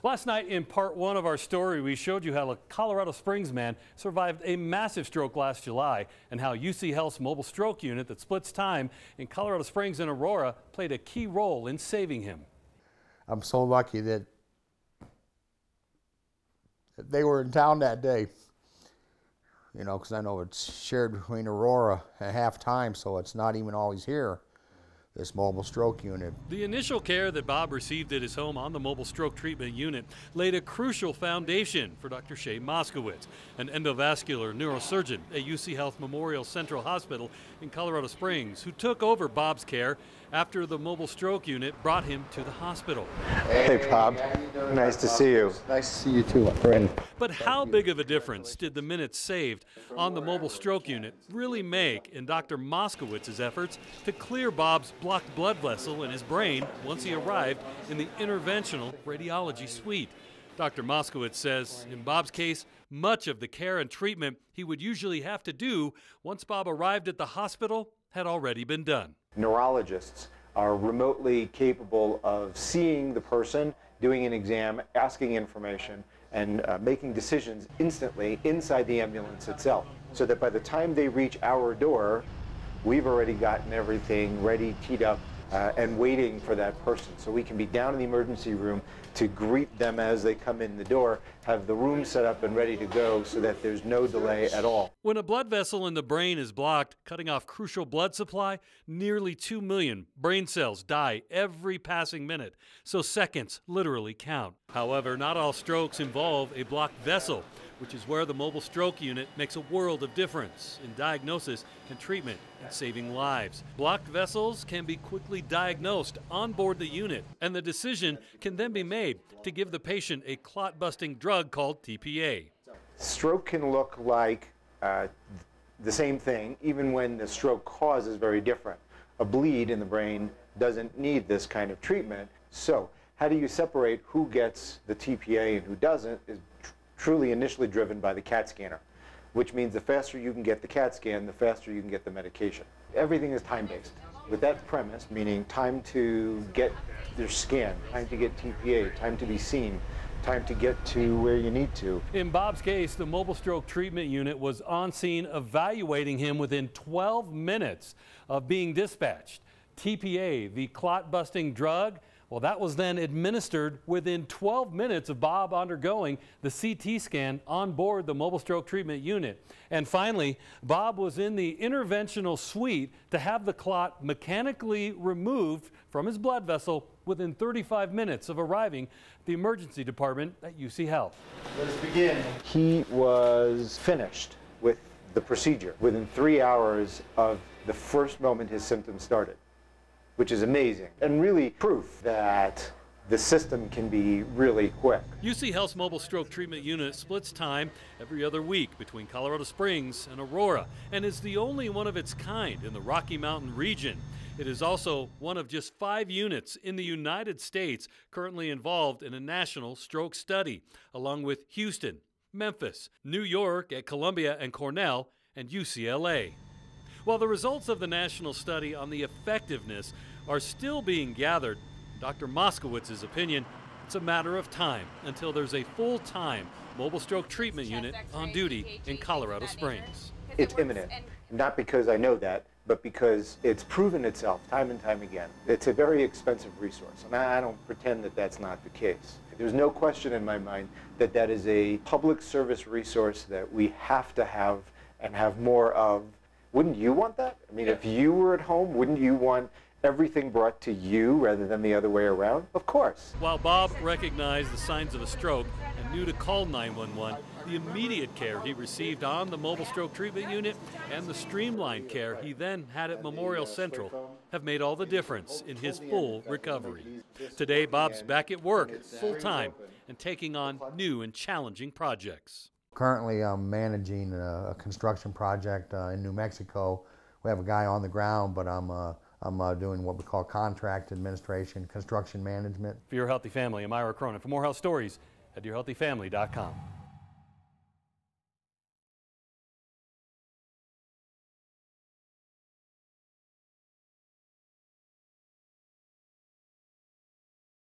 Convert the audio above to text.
Last night in part one of our story, we showed you how a Colorado Springs man survived a massive stroke last July and how UCHealth's mobile stroke unit that splits time in Colorado Springs and Aurora played a key role in saving him. I'm so lucky that they were in town that day, you know, because I know it's shared between Aurora at halftime, so it's not even always here. This mobile stroke unit. The initial care that Bob received at his home on the mobile stroke treatment unit laid a crucial foundation for Dr. Shea Moskowitz, an endovascular neurosurgeon at UCHealth Memorial Central Hospital in Colorado Springs, who took over Bob's care after the mobile stroke unit brought him to the hospital. Hey Bob, nice to see you. Nice to see you too, my friend. But how big of a difference did the minutes saved on the mobile stroke unit really make in Dr. Moskowitz's efforts to clear Bob's blocked blood vessel in his brain once he arrived in the interventional radiology suite? Dr. Moskowitz says in Bob's case, much of the care and treatment he would usually have to do once Bob arrived at the hospital had already been done. Neurologists are remotely capable of seeing the person, doing an exam, asking information, and making decisions instantly inside the ambulance itself, so that by the time they reach our door, we've already gotten everything ready, teed up, and waiting for that person. So we can be down in the emergency room to greet them as they come in the door, have the room set up and ready to go so that there's no delay at all. When a blood vessel in the brain is blocked, cutting off crucial blood supply, nearly 2 million brain cells die every passing minute, so seconds literally count. However, not all strokes involve a blocked vessel, which is where the mobile stroke unit makes a world of difference in diagnosis and treatment and saving lives. Blocked vessels can be quickly diagnosed on board the unit, and the decision can then be made to give the patient a clot-busting drug called TPA. Stroke can look like the same thing, even when the stroke cause is very different. A bleed in the brain doesn't need this kind of treatment. So how do you separate who gets the TPA and who doesn't is truly initially driven by the CAT scanner, which means the faster you can get the CAT scan, the faster you can get the medication. Everything is time-based. With that premise, meaning time to get their scan, time to get TPA, time to be seen, time to get to where you need to. In Bob's case, the mobile stroke treatment unit was on scene evaluating him within 12 minutes of being dispatched. TPA, the clot-busting drug, well, that was then administered within 12 minutes of Bob undergoing the CT scan on board the mobile stroke treatment unit. And finally, Bob was in the interventional suite to have the clot mechanically removed from his blood vessel within 35 minutes of arriving at the emergency department at UCHealth. Let us begin. He was finished with the procedure within 3 hours of the first moment his symptoms started, which is amazing and really proof that the system can be really quick. UCHealth's mobile stroke treatment unit splits time every other week between Colorado Springs and Aurora and is the only one of its kind in the Rocky Mountain region. It is also one of just 5 units in the United States currently involved in a national stroke study, along with Houston, Memphis, New York at Columbia and Cornell, and UCLA. While the results of the national study on the effectiveness are still being gathered, Dr. Moskowitz's opinion, it's a matter of time until there's a full-time mobile stroke treatment unit on duty in Colorado Springs. It's imminent, not because I know that, but because it's proven itself time and time again. It's a very expensive resource, and I don't pretend that that's not the case. There's no question in my mind that that is a public service resource that we have to have and have more of. Wouldn't you want that? I mean, if you were at home, wouldn't you want everything brought to you rather than the other way around? Of course. While Bob recognized the signs of a stroke and knew to call 911, the immediate care he received on the mobile stroke treatment unit and the streamlined care he then had at Memorial Central have made all the difference in his full recovery. Today, Bob's back at work full-time and taking on new and challenging projects. Currently, I'm managing a construction project in New Mexico. We have a guy on the ground, but I'm doing what we call contract administration, construction management. For Your Healthy Family, I'm Ira Cronin. For more health stories, head to yourhealthyfamily.com.